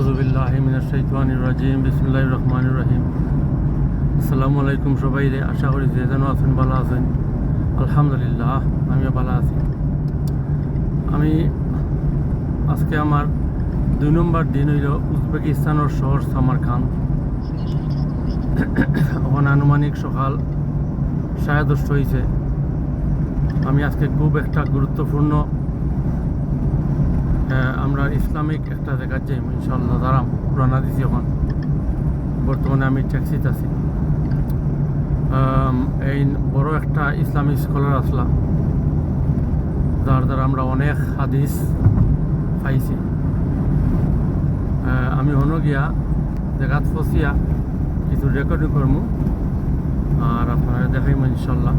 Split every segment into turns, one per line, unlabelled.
আউযু বিল্লাহি মিনাশ শাইতানির রাজিম বিসমিল্লাহির রহমানির রহিম। আসসালামু আলাইকুম সবাইরে, আশা করি যে যেন আছেন ভালো আছেন। আলহামদুলিল্লাহ আমিও ভালো আছি। আমি আজকে আমার 2 নম্বর দিন হইল উজবেকিস্তানের শহর সামারকান্দ। ওখানে আনুমানিক সকাল 10:30 হয়েছে। আমি আজকে খুব একটা গুরুত্বপূর্ণ আমরা ইসলামিক একটা জায়গায় যাই ইনশাআল্লাহ। দাঁড়াম রওনা দিছি। এখন বর্তমানে আমি ট্যাক্সিতে আছি। এই বড় একটা ইসলামিক স্কলার আসলাম, যার দ্বারা আমরা অনেক হাদিস পাইছি। আমি হনো গিয়া জায়গাত ফসিয়া কিছু রেকর্ডিং করবো আর আপনারা দেখাইম ইনশাল্লাহ।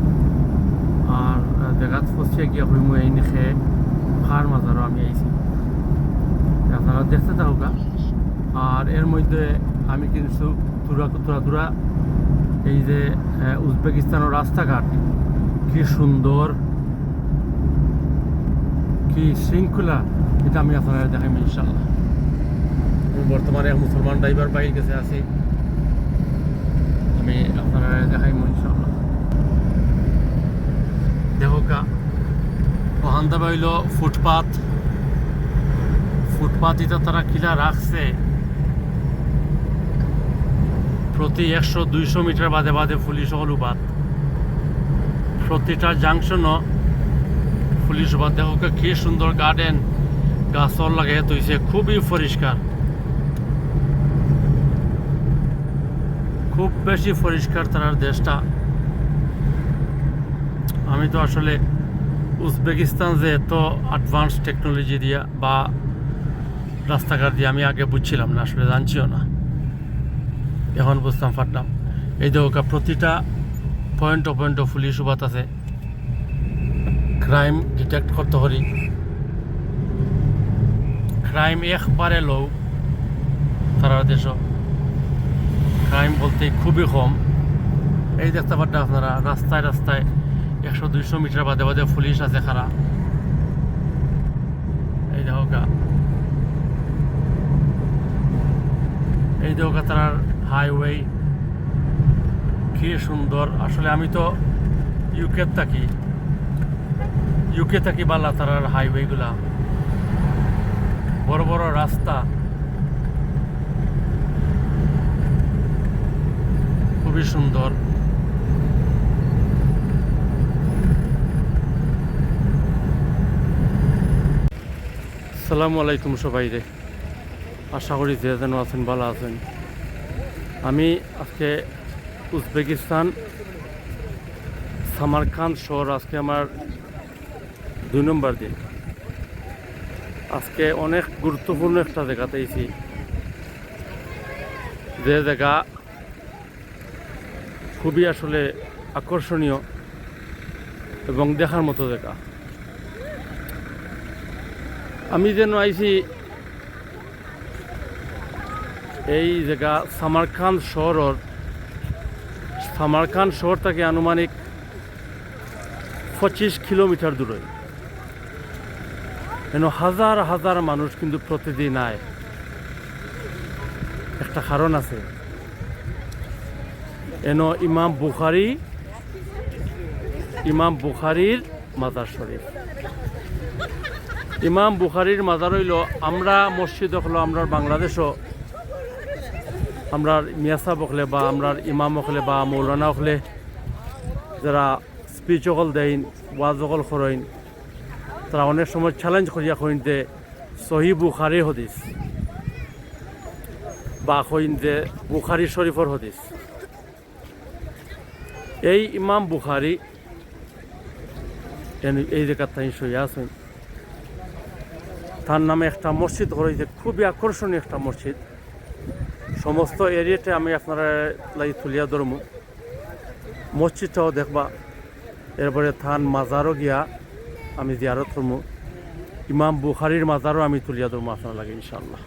আর জায়গাত ফসিয়া গিয়া হইম এই নিখে খার মাজারও আমি আইছি, আপনারা দেখতে থাকুকা। আর এর মধ্যে আমি কিন্তু তুরা এই যে উজবেকিস্তানের রাস্তাঘাট কি সুন্দর, কি শৃঙ্খলা, এটা আমি আপনারা দেখাইম ইনশাল্লাহ। আমি বর্তমানে এক মুসলমান ড্রাইভার বাইক কাছে আছি, আমি আপনারা দেখাইম ইনশাল্লাহ। দেখোকা ওখান থেকে হইল ফুটপাথ এটা তারা কিলা রাখছে প্রতি 100-200 মিটার বাদে বাদে পুলিশ হলুবাদ, প্রতিটা জাংশনও পুলিশ বাদ। দেখো কি সুন্দর গার্ডেন, গাছর লাগে তৈছে, খুবই পরিষ্কার, খুব বেশি পরিষ্কার তার দেশটা। আমি তো আসলে উজবেকিস্তান যে এত অ্যাডভান্স টেকনোলজি দিয়া বা রাস্তাঘাট দিয়ে আমি আগে বুঝছিলাম না, আসলে জানছিও না, এখন বুঝতাম পারলাম। এই দেখো প্রতিটা পয়েন্ট পুলিশ উবাত আছে, ক্রাইম ডিটেক্ট করতে পারি। ক্রাইম একবারে লো তারা দেশ, ক্রাইম বলতে খুবই কম। এই দেখতে পারতেন আপনারা রাস্তায় 100-200 মিটার বাদে বাদে পুলিশ আছে খারা। এই দেখো তার হাইওয়ে কি সুন্দর। আসলে আমি তো ইউকে থাকি বালা তার হাইওয়েগুলা, বড় বড় রাস্তা, খুবই সুন্দর। আসসালামু আলাইকুম সবাইরে, আশা করি যে যেন আছেন ভালো আছেন। আমি আজকে উজবেকিস্তান সামারকান্দ শহর, আজকে আমার 2 নম্বর দিন। আজকে অনেক গুরুত্বপূর্ণ একটা জায়গাতে আইছি, যে জায়গা খুবই আসলে আকর্ষণীয় এবং দেখার মতো জায়গা। আমি যেন আইছি এই জায়গা সামারকান্দ শহর থেকে আনুমানিক 25 কিলোমিটার দূরে। যেন হাজার হাজার মানুষ কিন্তু প্রতিদিন আয়। একটা কারণ আছে, এন ইমাম বুখারির মাজার শরীফ। ইমাম বুখারির মাজার হইল, আমরা মসজিদ হলো আমরা বাংলাদেশও আমরা মিয়াসাব হলে বা আমরা ইমাম হলে বা মৌলানা হলে যারা স্পিচ অকল দেন, ওয়াজ অকল করেন, তারা অনেক সময় চ্যালেঞ্জ করিয়া কইন যে সহি বুখারি হদিস বা কইন যে বুখারি শরীফর হদিস। এই ইমাম বুখারি এই জায়গার তাই সইয়া আছেন, তার নামে একটা মসজিদ করেছে, খুবই আকর্ষণীয় একটা মসজিদ। সমস্ত এরিয়াতে আমি আপনারা লাগি তুলিয়া ধরবো, মসজিদটাও দেখবা। এরপরে থান মাজারও গিয়া আমি জিয়ারত করবো, ইমাম বুখারির মাজারও আমি তুলিয়া ধরবো আপনার লাগে ইনশাল্লাহ।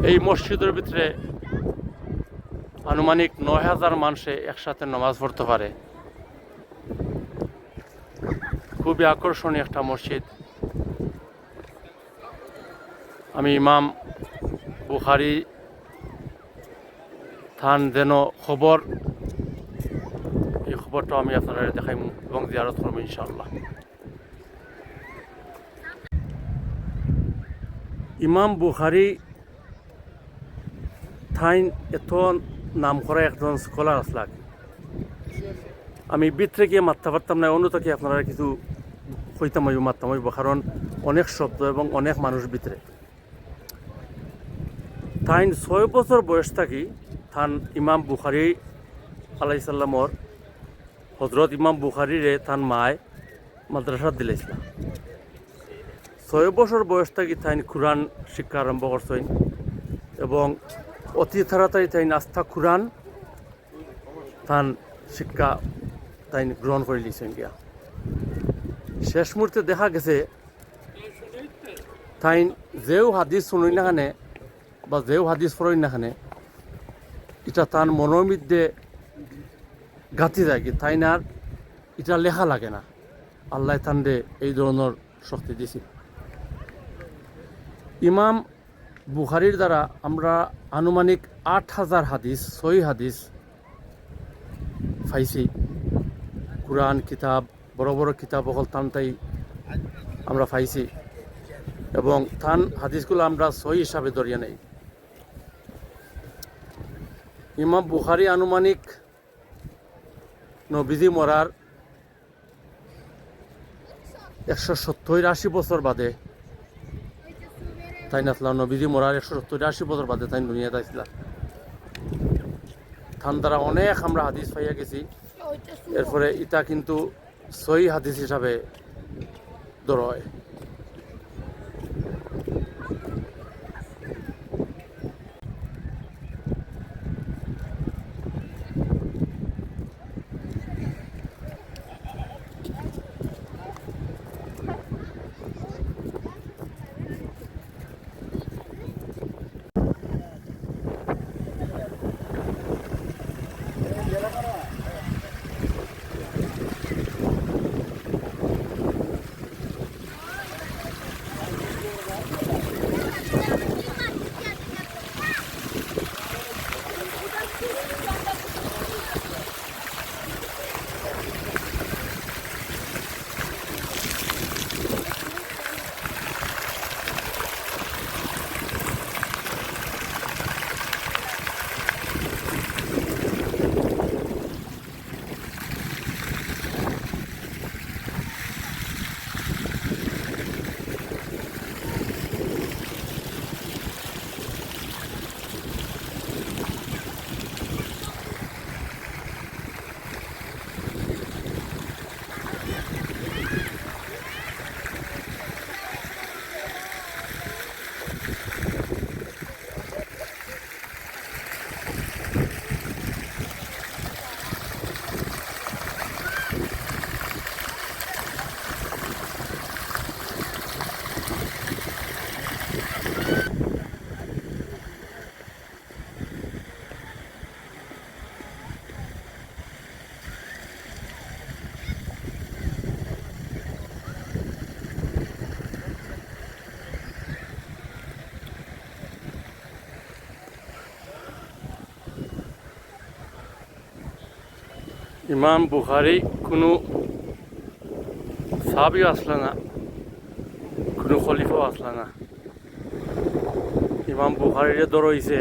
এই মসজিদের ভিতরে আনুমানিক 9000 মানুষে একসাথে নামাজ পড়তে পারে। খুবই আকর্ষণীয় একটা মসজিদ। আমি ইমাম বুখারী থান যেন খবর, এই খবরটাও আমি আপনারা দেখাইম এবং জিয়ারত করবো ইনশাআল্লাহ। ইমাম বুখারী থাইন এত নাম করা একজন স্কলার আসলাক, আমি ভিতরে গিয়ে মারতে পারতাম না, অন্যতাকে আপনারা কিছু হইতাম হইব মারতাম হইব, কারণ অনেক শব্দ এবং অনেক মানুষ ভিতরে। তাইন 6 বছর বয়স থাকি থান ইমাম বুখারী আলাইহিস সালামর হজরত ইমাম বুখারীরে থান মায় মাদ্রাসাত দিলাইছিল। 6 বছর বয়স থাকি তাইন কুরআন শিক্ষা আরম্ভ করছেন এবং অতি তাড়াতাড়ি তাইন আস্থা কুরআন তান শিক্ষা তাইন গ্রহণ করে লিছেন গিয়া। শেষ মুহূর্তে দেখা গেছে তাইন যেও হাদিস শুনই না খানে বা যেও হাদিস পড়ই না খানে, এটা তার মনের মধ্যে গাঁথি যায় কি তাই না, এটা লেখা লাগে না। আল্লাহ তান্ডে এই ধরনের শক্তি দিছিল। ইমাম বুখারীর দ্বারা আমরা আনুমানিক 8,000 হাদিস, 6 হাদিস পাইছি। কুরআন কিতাব, বড় বড় কিতাব অকল টানটাই আমরা পাইছি এবং থান হাদিসগুলো আমরা সহি হিসাবে ধরিয়ে নেই। ইমাম বুখারী আনুমানিক নবীজি মরার 170-80 বছর বাদে তাই নাতলা, নবীজি মরার 170-80 বছর বাদে তাই দুনিয়াতে আসছিল। থান দ্বারা অনেক আমরা হাদিস পাইয়া গেছি। এরপরে এটা কিন্তু সহি হাদিস হিসাবে ধরা হয়। ইমাম বুখারী কোনো সাহাবীও আসলে না, কোনো খলিফাও আসলে না। ইমাম বুখারীরে ধরা হইছে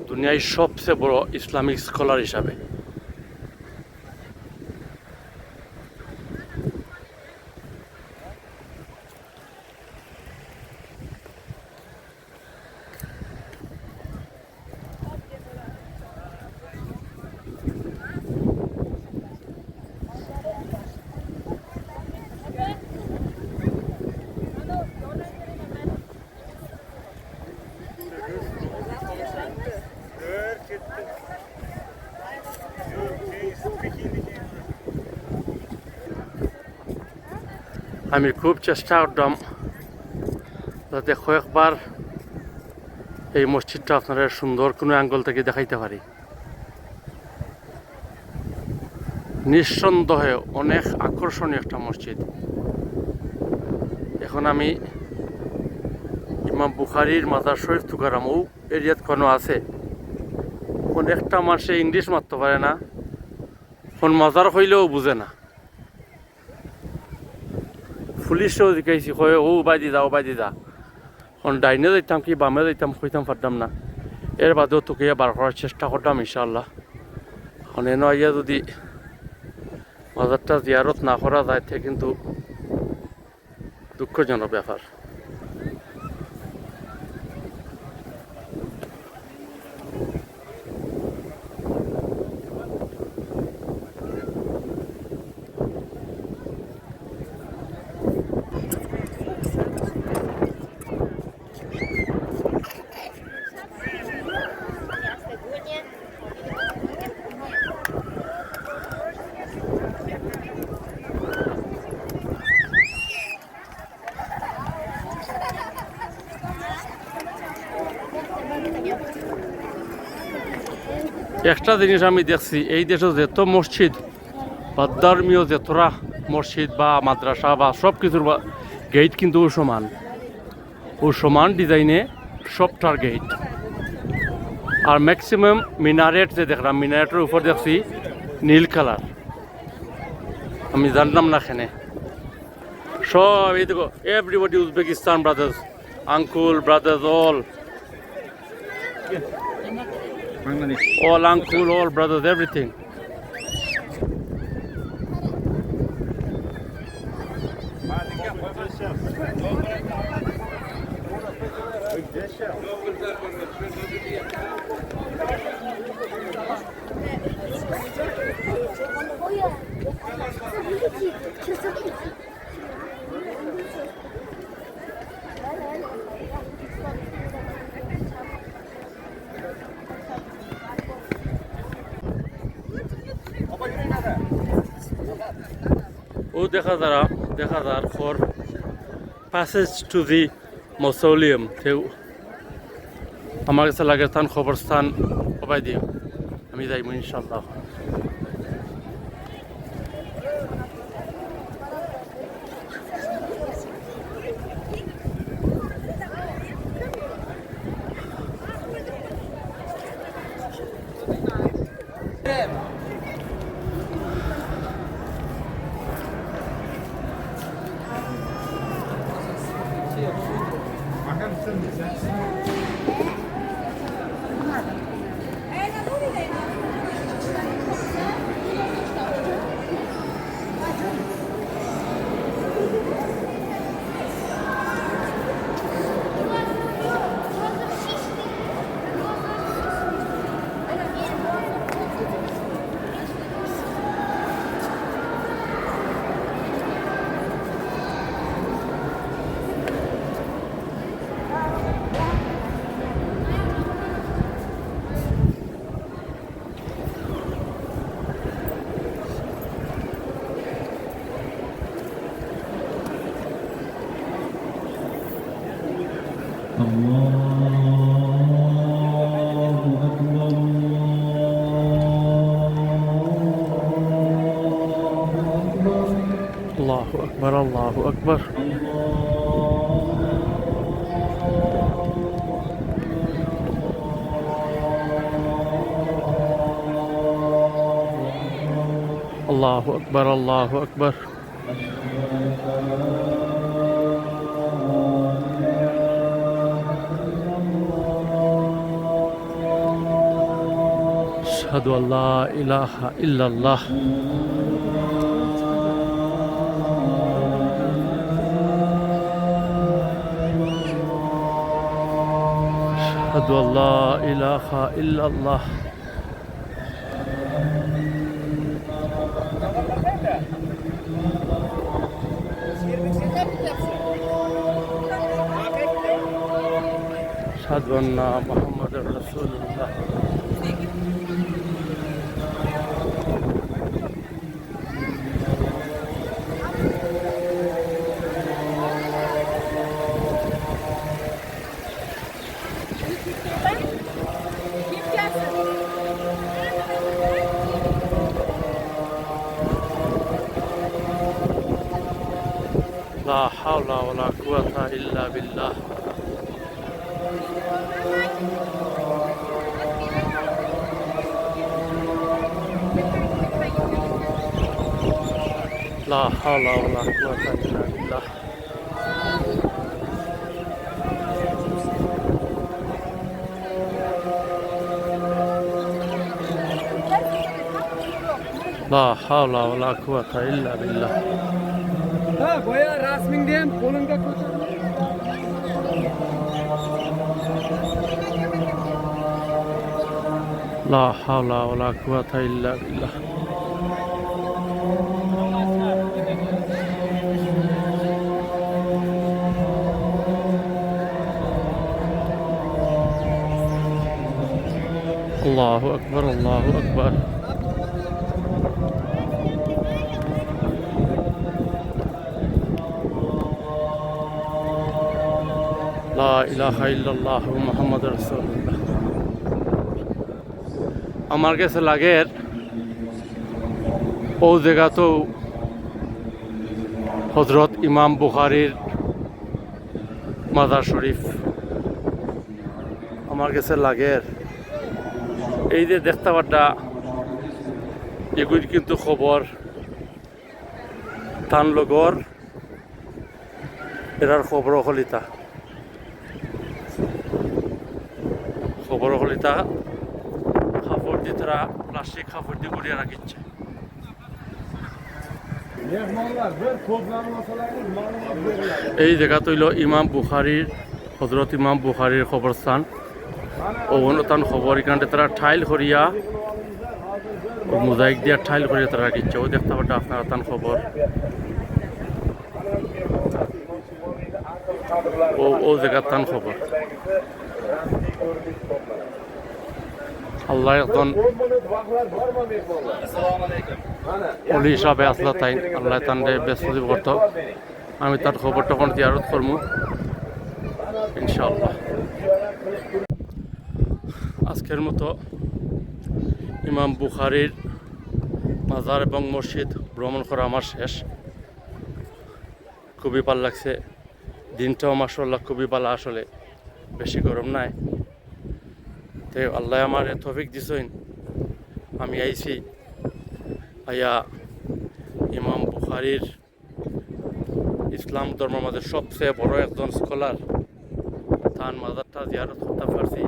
দুনিয়ার সবচেয়ে বড় ইসলামিক স্কলার হিসাবে। আমি খুব চেষ্টা করতাম যাতে কয়েকবার এই মসজিদটা আপনারা সুন্দর কোনো অ্যাঙ্গল থেকে দেখাইতে পারি। নিঃসন্দেহে অনেক আকর্ষণীয় একটা মসজিদ। এখন আমি ইমাম বুখারির মাজার শরীফ তুকারাম ও এরিয়াত কোনো আছে, কোন একটা মানুষে ইংলিশ মারতে পারে না, কোন মাজার হইলেও বুঝে না। পুলিশও জিজ্ঞাসি কয়ে ও বাইদি যা ও বাইদি যা, কোন ডাইনে যাইতাম কি বামে যাইতাম কইতাম পারতাম না। এর বাদেও তোকে বার করার চেষ্টা করতাম ইনশাআল্লাহ। এখন এনে আইয়া যদি মাজারটা জিয়ারত না করা যায় তে কিন্তু দুঃখজনক ব্যাপার। একটা জিনিস আমি দেখছি, এই দেশে যত মসজিদ বা ধর্মীয় যতটা মসজিদ বা মাদ্রাসা বা সব কিছুর গেট কিন্তু ও সমান ডিজাইনে সবটার গেট। আর ম্যাক্সিমাম মিনারেট যে দেখলাম, মিনারেটের উপর দেখছি নীল কালার, আমি জানতাম না এখানে সব। এই দেখো everybody Uzbekistan brothers, uncle brothers, all uncle, all brothers, everything. ও দেখা যার for passage to the mausoleum. তেও আমার কাছে লাগে স্থান খবরস্থান সবাই দিও, আমি যাইব ইনশাল্লাহ। Allahu Akbar, Allahu Akbar. Allahu Akbar, Allahu Akbar. Ashhadu an la ilaha illallah. Ashhadu an la ilaha illallah. Ashhadu anna Muhammadar Rasulullah. لا حول ولا قوة إلا بالله. لا حول ولا قوة إلا بالله. لا حول ولا قوة إلا بالله.
Ha boya rasmin diyem kolunda koca.
لا حول ولا قوة إلا بالله. الله أكبر الله أكبر. لا إله إلا الله محمد رسول الله. আমার কাছে লাগে ও জায়গাতেও হযরত ইমাম বুখারীর মাজার শরীফ আমার কাছে লাগে। এই যে দেখতে পাড্ডা এগুলি কিন্তু খবর তান লগর এরার খবর হলিতা কাপড় দিয়ে তারা প্লাস্টিক কাপড় দিয়ে গড়িয়ে রাখিচ্ছে। এই জায়গা তৈল ইমাম বুখারীর হযরত ইমাম বুখারীর খবরস্থান ও অনুতান খবর এখানে তারা ঠাইল করিয়া মোজাইক দিয়া ঠাইল করিয়া তারা রাখিচ্ছে। ও দেখতে পাটা আপনারা তান খবর ও জায়গার তান খবর। আল্লাহ একজন অলি হিসাবে আসলা তাই আল্লাহ তানরে ব্যস্ত করত। আমি তার খবর তখন জিয়ারত করবো ইনশাআল্লাহ। আজকের মতো ইমাম বুখারীর মাজার এবং মসজিদ ভ্রমণ করা আমার শেষ। খুবই ভালো লাগছে, দিনটাও মাশাআল্লাহ খুবই ভালো, আসলে বেশি গরম নাই। তো আল্লাহ আমার তৌফিক দিছেন, আমি আইছি আয়া ইমাম বুখারীর ইসলাম ধর্মের মধ্যে সবচেয়ে বড় একজন স্কলার তার মাজারটা জিয়ারত করতে পারছি।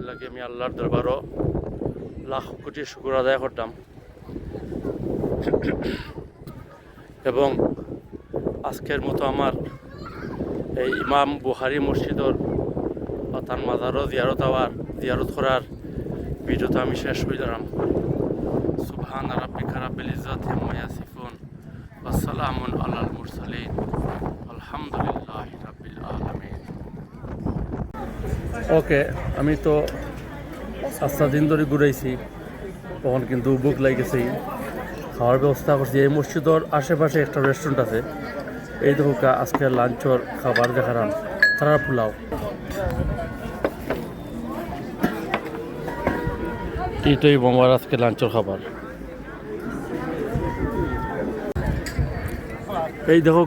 লাগে আমি আল্লাহর দরবারও লাখ কোটি শুকর আদায় করতাম। এবং আজকের মতো আমার এই ইমাম বুখারী মসজিদর বা তার মাজারও জিয়ারত করার ভিডিওটা আমি শেষ হয়ে দিলাম। সুবহান রাব্বিকা রাব্বিল ইজ্জাতি আম্মা ইয়াসিফুন ওয়া সালামুন আলাল মুরসালিন আলহামদুলিল্লাহি রাব্বিল আলামিন। ওকে, আমি তো আস্তা দিন ধরে ঘুরাইছি, তখন কিন্তু বুক লাগেছে, খাওয়ার ব্যবস্থা করছি। এই মসজিদের আশেপাশে একটা রেস্টুরেন্ট আছে, এই দেখো আজকে লাঞ্চর খাবার দেখালাম, তারা পোলাও। এইটাই বোমার আজকে লাঞ্চর খাবার। এই দেখো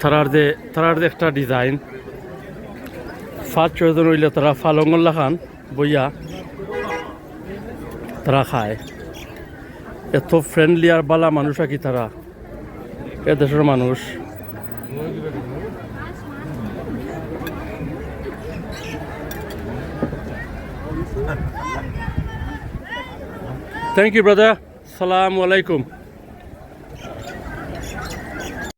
তারার যে একটা ডিজাইন 5-6 জন হইলে তারা ফালঙ্গল খান বইয়া তারা খায়। এত ফ্রেন্ডলি আর বালা মানুষ আর কি তারা, এ দেশের মানুষ। থ্যাংক ইউ ব্রাদার, সালামু আলাইকুম।